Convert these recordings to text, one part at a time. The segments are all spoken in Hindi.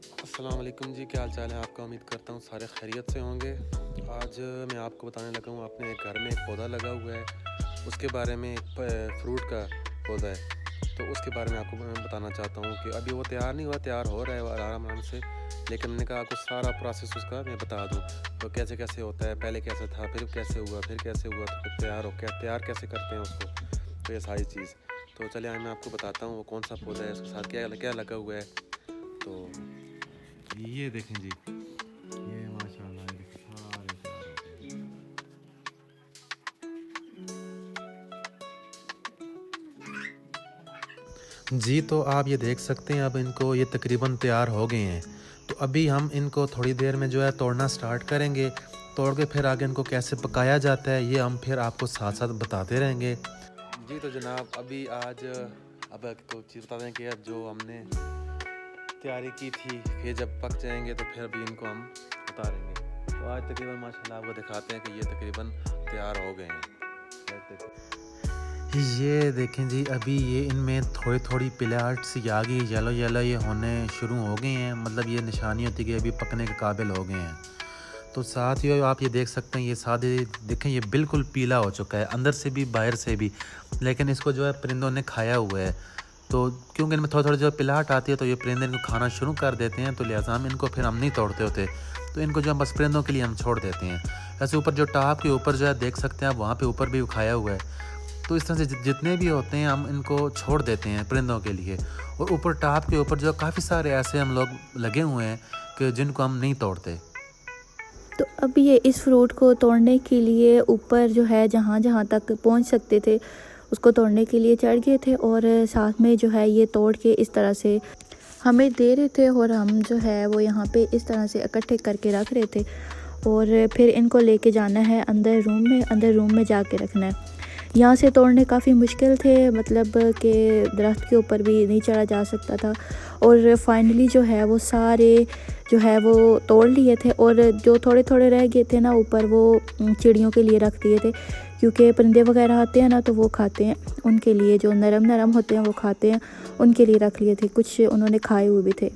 अस्सलाम वालेकुम जी, क्या हाल चाल है आपका। उम्मीद करता हूँ सारे खैरियत से होंगे। आज मैं आपको बताने लगा हूँ, अपने घर में एक पौधा लगा हुआ है, उसके बारे में। एक फ्रूट का पौधा है, तो उसके बारे में आपको मैं बताना चाहता हूँ कि अभी वो तैयार नहीं हुआ, तैयार हो रहा है वो आराम आराम से। लेकिन मैंने कहा आपको सारा प्रोसेस उसका मैं बता दूँ, तो कैसे कैसे होता है, पहले कैसे था, फिर कैसे हुआ, फिर कैसे हुआ, तो फिर तैयार कैसे करते हैं उसको, तो ये सारी चीज़। तो चलिए मैं आपको बताता हूँ वो कौन सा पौधा है, उसके साथ क्या क्या लगा हुआ है। तो ये देखें जी, ये माशाल्लाह ये देखें सारे तैयार हो गए हैं। जी, तो आप ये देख सकते हैं, अब इनको ये तकरीबन तैयार हो गए हैं। तो अभी हम इनको थोड़ी देर में जो है तोड़ना स्टार्ट करेंगे। तोड़ के फिर आगे इनको कैसे पकाया जाता है, ये हम फिर आपको साथ साथ बताते रहेंगे। जी तो जनाब, अभी आज अब एक चीज़ बता दें कि अब जो हमने तैयारी की थी, ये जब पक जाएंगे तो फिर अभी इनको हम उतारेंगे। तो आज तकरीबन माशाल्लाह आपको दिखाते हैं कि ये तकरीबन तैयार हो गए हैं। ये देखें जी, अभी ये इनमें थोड़ी थोड़ी पिलाहट सी आ गई, येलो येलो ये होने शुरू हो गए हैं। मतलब ये निशानी होती है कि अभी पकने के काबिल हो गए हैं। तो साथ ही आप ये देख सकते हैं, ये सादे देखें, ये बिल्कुल पीला हो चुका है अंदर से भी बाहर से भी। लेकिन इसको जो है परिंदों ने खाया हुआ है। तो क्योंकि इनमें थोड़ी थोड़ी जो पिलाहट आती है, तो ये परिंदे इनको खाना शुरू कर देते हैं। तो लिहाजा हम इनको फिर हम नहीं तोड़ते होते, तो इनको जो हम बस परिंदों के लिए हम छोड़ देते हैं। ऐसे ऊपर जो टाप के ऊपर जो है देख सकते हैं आप, वहाँ पे ऊपर भी खाया हुआ है। तो इस तरह से जितने भी होते हैं हम इनको छोड़ देते हैं परिंदों के लिए। और ऊपर टाप के ऊपर जो काफ़ी सारे ऐसे हम लोग लगे हुए हैं कि जिनको हम नहीं तोड़ते। तो अब ये इस फ्रूट को तोड़ने के लिए ऊपर जो है जहाँ जहाँ तक पहुँच सकते थे उसको तोड़ने के लिए चढ़ गए थे, और साथ में जो है ये तोड़ के इस तरह से हमें दे रहे थे, और हम जो है वो यहाँ पे इस तरह से इकट्ठे करके रख रहे थे। और फिर इनको लेके जाना है अंदर रूम में जाके रखना है। यहाँ से तोड़ने काफ़ी मुश्किल थे, मतलब कि दरख्त के ऊपर भी नहीं चढ़ा जा सकता था। और फाइनली जो है वो सारे जो है वो तोड़ लिए थे, और जो थोड़े थोड़े रह गए थे ना ऊपर, वो चिड़ियों के लिए रख दिए थे, क्योंकि परिंदे वगैरह आते हैं ना तो वो खाते हैं। उनके लिए जो नरम नरम होते हैं वो खाते हैं, उनके लिए रख लिए थे। कुछ उन्होंने खाए हुए भी थे।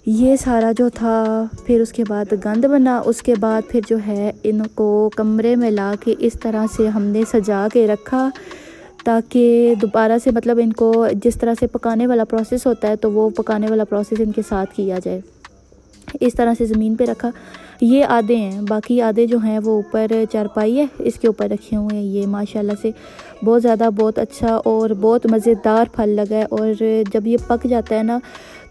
ये सारा जो था, फिर उसके बाद गंद बना। उसके बाद फिर जो है इनको कमरे में ला के इस तरह से हमने सजा के रखा, ताकि दोबारा से मतलब इनको जिस तरह से पकाने वाला प्रोसेस होता है तो वो पकाने वाला प्रोसेस इनके साथ किया जाए। इस तरह से ज़मीन पे रखा। ये आधे हैं, बाकी आधे जो हैं वो ऊपर चारपाई है इसके ऊपर रखे हुए हैं। ये माशाल्लाह से बहुत ज़्यादा बहुत अच्छा और बहुत मज़ेदार फल लगा है। और जब ये पक जाता है ना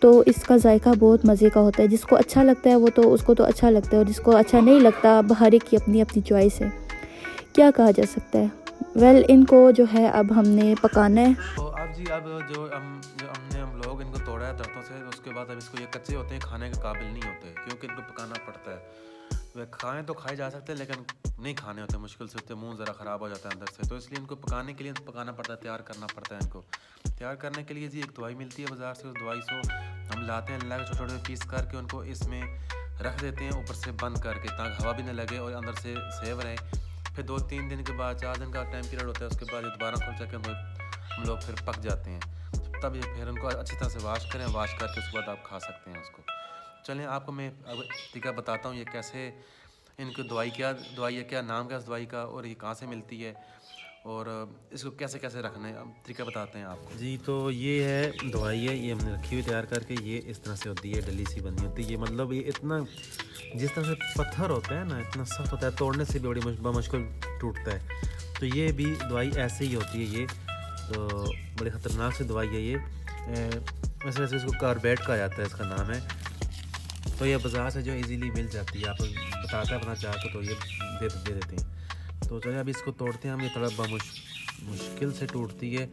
तो इसका जायका बहुत मज़े का होता है। जिसको अच्छा लगता है वो तो उसको तो अच्छा लगता है, और जिसको अच्छा नहीं लगता, अब हर एक की अपनी अपनी चॉइस है, क्या कहा जा सकता है। इनको जो है अब हमने पकाना है। तो अब जी, अब हम लोग इनको तोड़ा है दरख्तों से, उसके बाद अब इसको ये कच्चे होते हैं, खाने के काबिल नहीं होते, क्योंकि इनको पकाना पड़ता है। वे खाएं तो खाए जा सकते हैं, लेकिन नहीं खाने होते, मुश्किल से होते, मुंह ज़रा ख़राब हो जाता है अंदर से। तो इसलिए इनको पकाने के लिए पकाना पड़ता है, तैयार करना पड़ता है इनको। तैयार करने के लिए जी एक दवाई मिलती है बाज़ार से, उस दवाई से हम लाते हैं, ला के छोटे छोटे पीस करके उनको इसमें रख देते हैं, ऊपर से बंद करके, ताकि हवा भी ना लगे और अंदर से सेव रहे। फिर 2-3 दिन के बाद, 4 दिन का टाइम पीरियड होता है, उसके बाद ये दोबारा खुल जाके हम लोग फिर पक जाते हैं। तब ये फिर उनको अच्छी तरह से वाश करें, वाश करके उसके बाद आप खा सकते हैं उसको। चलें, आपको मैं अब तरीका बताता हूँ ये कैसे, इनको दवाई है, क्या नाम क्या इस दवाई का, और ये कहाँ से मिलती है, और इसको कैसे कैसे रखना है, तरीका बताते हैं आपको। जी, तो ये है दवाई है, ये हमने रखी हुई तैयार करके। ये इस तरह से होती है, डली सी बनी होती है ये। मतलब ये इतना, जिस तरह से पत्थर होता है ना, इतना सख्त होता है, तोड़ने से भी बड़ी मुश्किल टूटता है। तो ये भी दवाई ऐसे ही होती है ये। तो बड़ी ख़तरनाक सी दवाई है ये। वैसे वैसे इसको कार्बेट कहा जाता है, इसका नाम है। तो ये बाज़ार से जो इजीली मिल जाती है, आप बताता है अपना चाहते तो ये दे देते हैं। तो चलिए अभी इसको तोड़ते हैं हम। ये थोड़ा मुश्किल से टूटती है।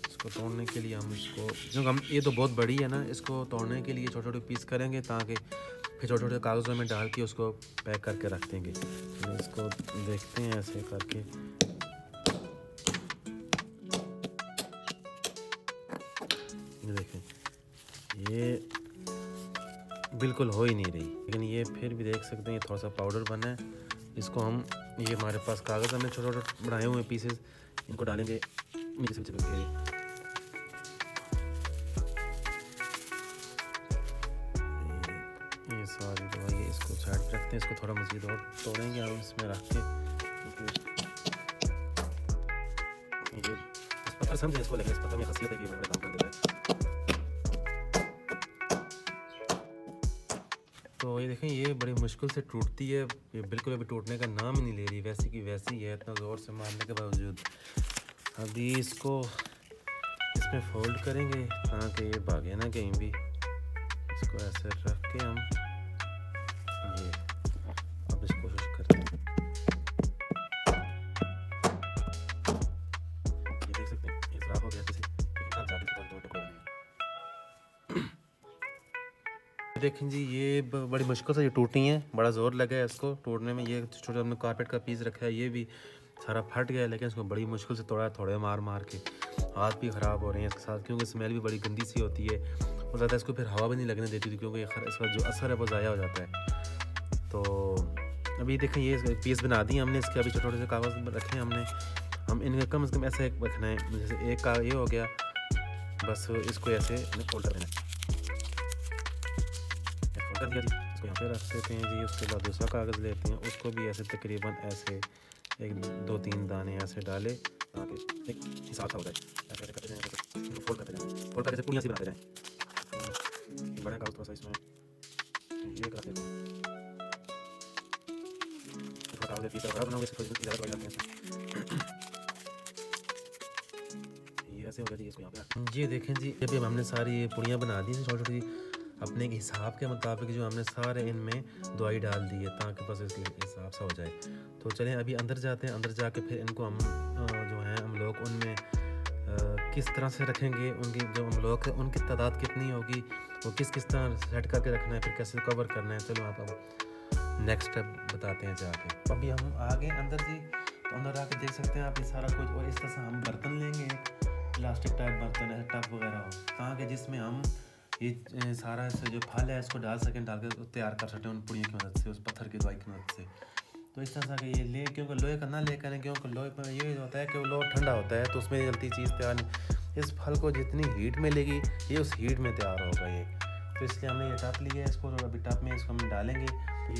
इसको तोड़ने के लिए हम इसको, क्योंकि हम ये तो बहुत बड़ी है ना, इसको तोड़ने के लिए छोटे छोटे पीस करेंगे, ताकि फिर छोटे छोटे कागज़ों में डाल के उसको पैक करके रख देंगे। तो इसको देखते हैं ऐसे करके। ये देखें, ये बिल्कुल हो ही नहीं रही, लेकिन ये फिर भी देख सकते हैं ये थोड़ा सा पाउडर बना है। इसको हम, ये हमारे पास कागज़ हमने छोटे छोटे बनाए हुए पीसेस, इनको डालेंगे नीचे से चिपक के। सारी दवाई इसको साइड पे रखते हैं, इसको थोड़ा मज़ीद और तोड़ेंगे हम इसमें रख के, क्योंकि इस पत्थर समझे इसको, लेकिन इस पत्थर में खसियत है कि बड़ा काम कर देता है। तो ये देखें, ये बड़ी मुश्किल से टूटती है, ये बिल्कुल अभी टूटने का नाम ही नहीं ले रही, वैसी की वैसी है, इतना ज़ोर से मारने के बावजूद। अभी इसको इसमें फोल्ड करेंगे ताकि ये भागे ना कहीं भी। इसको ऐसे रख के हम ये अब इसको कोशिश करते हैं, ये देख सकते हैं ये खराब हो गया किसी देखें जी, ये बड़ी मुश्किल से ये टूटी हैं, बड़ा ज़ोर लगा है इसको टूटने में। ये छोटा हमने कारपेट का पीस रखा है, ये भी सारा फट गया है, लेकिन इसको बड़ी मुश्किल से तोड़ा है, थोड़े मार मार के। हाथ भी ख़राब हो रहे हैं इसके साथ, क्योंकि स्मेल भी बड़ी गंदी सी होती है और ज़्यादा इसको फिर हवा भी नहीं लगने देती थी, क्योंकि इसका जो असर है वो ज़ाया हो जाता है। तो अभी देखें ये पीस बना दिए हमने इसके, अभी छोटे छोटे से कागज़ रखे हैं हमने। हम इनका कम से कम ऐसे रखना है, जैसे एक का ये हो गया, बस इसको ऐसे फोल्ड कर देना है, फोल्ड कर दिया जी। इसको यहाँ पे रख देते हैं जी। उसके बाद दूसरा कागज़ लेते हैं, उसको भी ऐसे तकरीबन ऐसे 1-2-3 दाने ऐसे डाले ताकि एक हिसाब सा हो जाए। ऐसे करते जाएँ, फोल्ड करते जाएँ, फोल्ड करके पूरी ऐसी बनाते जाएँ। बड़ा कागज़ थोड़ा सा इसमें ये करते हैं, कागज़ पीस बड़ा बनाओगे इसको ज़्यादा बड़ा करते हैं। ये ऐसे हो गया जी। इसको यहाँ पे ये देखें जी, अभी हमने सारी पुड़ियाँ बना दी छोटी छोटी, अपने हिसाब के मुताबिक जो हमने सारे इनमें दवाई डाल दी है ताकि बस इसके हिसाब से हो जाए। तो चलें अभी अंदर जाते हैं, अंदर जाके फिर इनको हम जो हैं हम लोग उनमें किस तरह से रखेंगे, उनकी जो हम लोग हैं उनकी तादाद कितनी होगी, वो किस किस तरह सेट करके रखना है, फिर कैसे कवर करना है। चलो आप अब नेक्स्ट स्टेप बताते हैं जाके। अभी हम आ गए अंदर जी, तो अंदर आके देख सकते हैं आप ये सारा कुछ। और इस तरह से हम बर्तन लेंगे, प्लास्टिक टाइप बर्तन है, टब वगैरह हो, ताकि जिसमें हम ये सारा जो फल है इसको डाल सकें, डाल कर तैयार कर सकते हैं उन पुड़ियों की मदद से, उस पत्थर की दवाई की मदद से। तो इस तरह से ये ले, क्योंकि लोहे का ना ले करें, क्योंकि लोहे पर ये होता है कि वो लोहा ठंडा होता है, तो उसमें जल्दी चीज़ तैयार नहीं। इस फल को जितनी हीट में लेगी ये उस हीट में तैयार होगा ये। तो इसलिए हमने ये टप लिया है इसको, और अभी टप में इसको हम डालेंगे।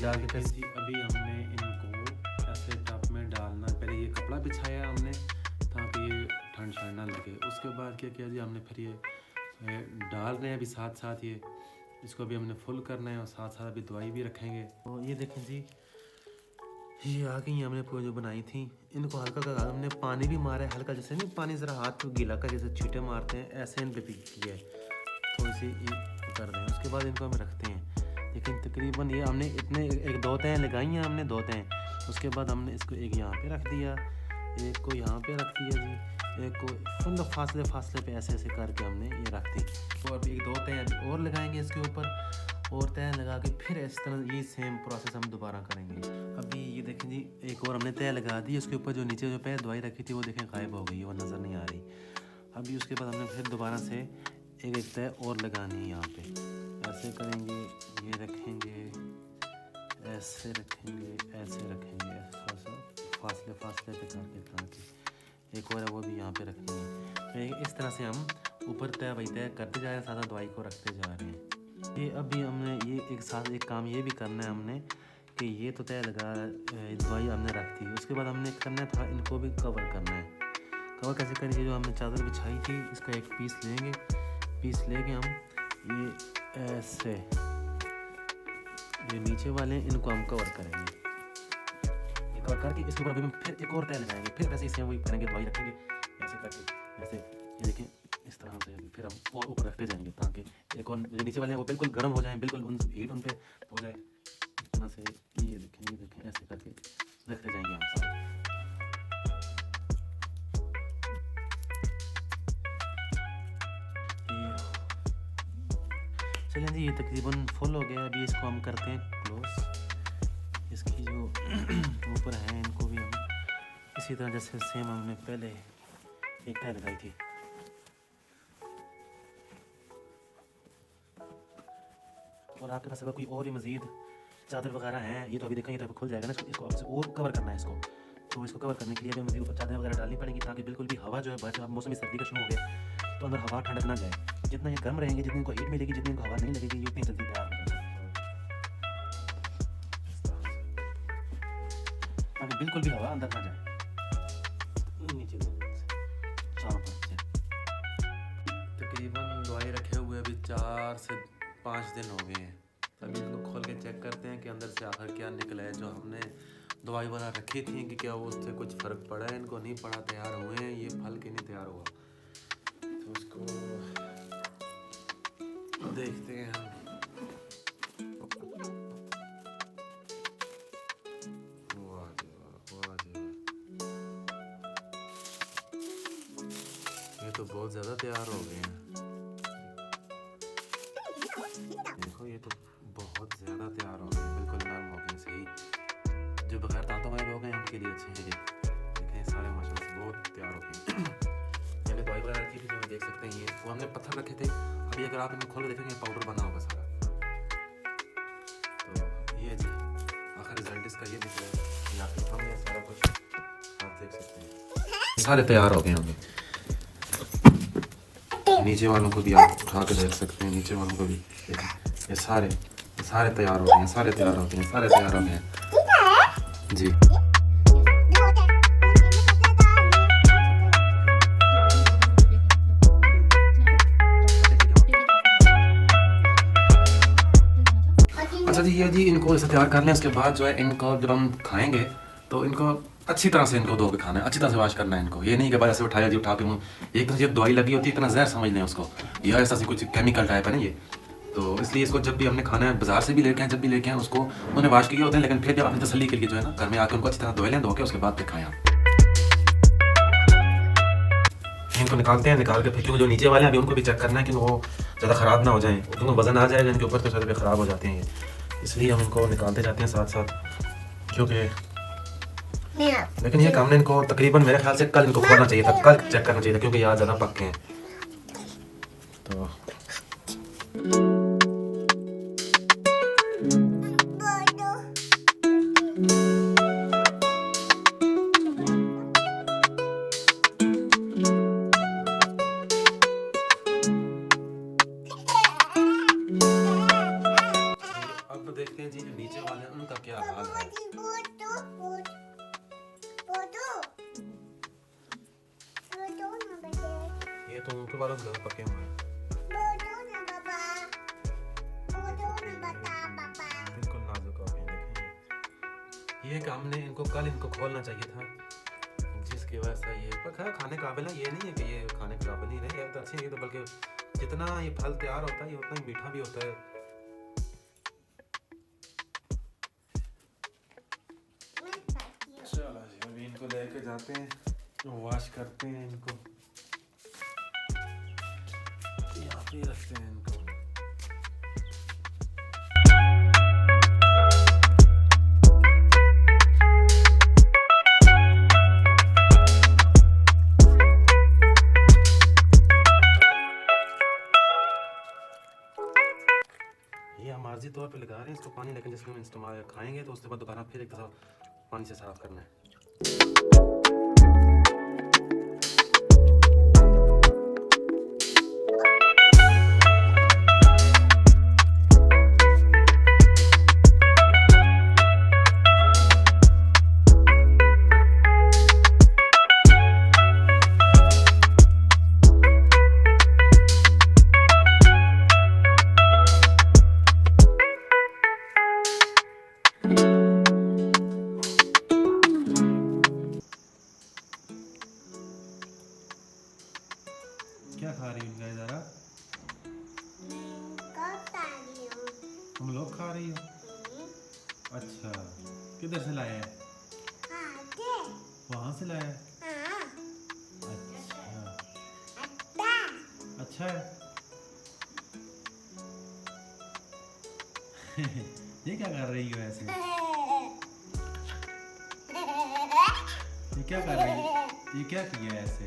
डाल के फिर अभी हमने इनको ऐसे टप में डालना, पहले ये कपड़ा बिछाया हमने ताकि ये ठंड ठंड ना लगे। उसके बाद क्या किया जी, हमने फिर ये डाल रहे हैं अभी साथ साथ, ये इसको भी हमने फुल करना है और साथ साथ अभी दवाई भी रखेंगे। तो ये देखें जी, ये आ गई हमने पूरी जो बनाई थी, इनको हल्का का हमने पानी भी मारा है, हल्का जैसे नहीं पानी ज़रा हाथ को गीला कर जैसे छींटे मारते हैं, ऐसे इन पे भी किया है, थोड़ी सी ये कर दें। उसके बाद इनको हम रखते हैं, लेकिन तकरीबन ये हमने इतने 1-2 तय लगाई हैं हमने, 2 तय। उसके बाद हमने इसको एक यहाँ पे रख दिया, एक को यहाँ पे रख दिया जी, एक को मतलब फासले पे ऐसे ऐसे करके हमने ये रख दी। तो अभी 1-2 तय और लगाएंगे इसके ऊपर, और तय लगा के फिर इस तरह ये सेम प्रोसेस हम दोबारा करेंगे। अभी ये देखें जी, एक और हमने तय लगा दी, उसके ऊपर जो नीचे जो पहले दवाई रखी थी वो देखें गायब हो गई है, वो नज़र नहीं आ रही। अभी उसके बाद हमने फिर दोबारा से एक तय और लगानी है यहाँ पे, ऐसे करेंगे, ये रखेंगे, ऐसे रखेंगे, ऐसे रखेंगे, फासले पे करके ताकि एक और है वो भी यहाँ पे रखनी है। तो इस तरह से हम ऊपर तय वही तय करते जा रहे हैं, साथ दवाई को रखते जा रहे हैं। ये अभी हमने ये एक साथ एक काम ये भी करना है हमने कि ये तो तय लगा दवाई हमने रख दी, उसके बाद हमने करना है थोड़ा इनको भी कवर करना है। कवर कैसे करेंगे, जो हमने चादर बिछाई थी इसका एक पीस लेंगे, पीस लेके हम ये ऐसे ये नीचे वाले इनको हम कवर करेंगे, ये कवर करके इसके ऊपर अभी फिर एक और तय लगाएंगे, फिर वैसे इसे वही करेंगे, दवाई रखेंगे ऐसे करके, ऐसे ये देखें इस तरह से फिर हम और ऊपर रखते जाएंगे ताकि एक और जो नीचे वाले हैं वो बिल्कुल गर्म हो जाएं, बिल्कुल उन हीट उन पे हो जाए। इस तरह से ये देखें ऐसे करके रखते जाएंगे हम सब। चलें जी, ये तकरीबन फुल हो गया, अभी इसको हम करते हैं क्लोज। इसकी जो ऊपर है इनको भी हम इसी तरह जैसे सेम हमने पहले एक तय लगाई थी। और आपके पास अगर कोई और भी मज़ीद चादर वगैरह है, ये तो अभी देखें ये तो खुल जाएगा ना, इसको आपसे और कवर करना है इसको। तो इसको कवर करने के लिए हमें मज़ीद ऊपर चादर वगैरह डालनी पड़ेगी ताकि बिल्कुल भी हवा जो है बाहर, अब मौसम सर्दी का शुरू हो गया तो अंदर हवा ठंडक ना जाए। जितना ये गर्म रहेंगे, जितनी इनको हीट मिलेगी, जितनी इनको हवा नहीं लगेगी, ये उतनी जल्दी तैयार हो जाएगी। को बिल्कुल भी हवा अंदर ना जाए। नीचे चारों पास तकरीबन दवाई रखे हुए अभी 4 से 5 दिन हो गए हैं। अभी इनको खोल के चेक करते हैं कि अंदर से आखिर क्या निकला है। जो हमने दवाई वाला रखी थी कि क्या वो उससे कुछ फ़र्क पड़ा है, इनको नहीं पड़ा, तैयार हुए हैं ये फल के नहीं तैयार हुआ। तो उसको देखते हैं हम। वाह जी वाह, वाह जी वाह, ये तो बहुत ज़्यादा तैयार हो गए हैं। देखो ये तो बहुत ज़्यादा तैयार हो गए, बिल्कुल नरम हो गए सही। जो बगैर दांतों वाले हो गए उनके लिए अच्छे हैं। देखें सारे माशाल्लाह से बहुत तैयार हो गए। मैंने दवाई वगैरह रखी थी, जो देख सकते हैं ये वो हमने पत्थर रखे थे। अभी अगर आप इनको खोल के देखेंगे पाउडर बना होगा सारा। तो ये जी आखिर रिजल्ट इसका ये निकला है। ये आपके सामने सारा कुछ आप देख सकते हैं, सारे तैयार हो गए होंगे। नीचे वालों को भी आप उठा के देख सकते हैं, नीचे वालों को भी ये सारे तैयार हो गए हैं, सारे तैयार हो गए हैं, सारे तैयार हो गए हैं जी। अच्छा जी, ये जी इनको ऐसे तैयार कर लें। उसके बाद जो है इनको जब हम खाएंगे तो इनको अच्छी तरह से इनको धो के खाना है, अच्छी तरह से वॉश करना है इनको। ये नहीं कि बस ऐसे उठाया जी उठा के मुँह, एक तरह से दवाई लगी होती है, इतना जहर समझ लें उसको, या ऐसा कुछ केमिकल टाइप है ना ये। तो इसलिए इसको जब भी हमने खाना है, बाजार से भी लेके आए, जब भी लेके आए उसको उन्होंने वॉश किए होते हैं। लेकिन फिर जब अपनी तसल्ली के लिए जो है ना घर में आकर उनको अच्छी तरह धो लें, धो के उसके बाद फिर खाएं आप। इनको निकालते हैं, निकाल के फिर क्योंकि जो नीचे वाले हैं अभी उनको भी चेक करना है कि वो ज़्यादा ख़राब ना हो जाएँ, क्योंकि वजन आ जाएगा इनके ऊपर तो सारे ख़राब हो जाते हैं ये। इसलिए हम इनको निकालते जाते हैं साथ साथ, क्योंकि लेकिन ये काम ने इनको तकरीबन मेरे ख्याल से कल इनको खोलना चाहिए था, कल चेक करना चाहिए था, क्योंकि यहाँ ज़्यादा पक्के हैं। तो अब देखते हैं जी जो नीचे वाले हैं उनका क्या हाल है। ये तो ऊपर वालों ज़्यादा पके हुए हैं, बिल्कुल नाजुक हो गए हैं। देखें ये काम ने इनको कल इनको खोलना चाहिए था, जिसकी वजह से ये पर खैर खाने काबिल है। ये नहीं है कि ये खाने के काबिल नहीं रहे, ये तो अच्छे हैं ये तो, बल्कि जितना ये फल तैयार होता है ये उतना ही मीठा भी होता है। चलो जी अभी इनको लेके जाते हैं, वॉश करते हैं इनको, यहाँ पे रखते हैं इनको। ये हम आर्जी तौर पे लगा रहे हैं इसको पानी, लेकिन जिसमें हम इस्तेमाल खाएंगे तो उसके बाद दोबारा फिर एक दफ़ा पानी से साफ करना है। क्या खा रही हो ज़रा? तुम लोग खा रही हो? अच्छा, किधर से लाया है? वहाँ से लाया है? अच्छा, अच्छा है। ये क्या कर रही हो ऐसे? ये क्या कर रही है? ये क्या किया है ऐसे?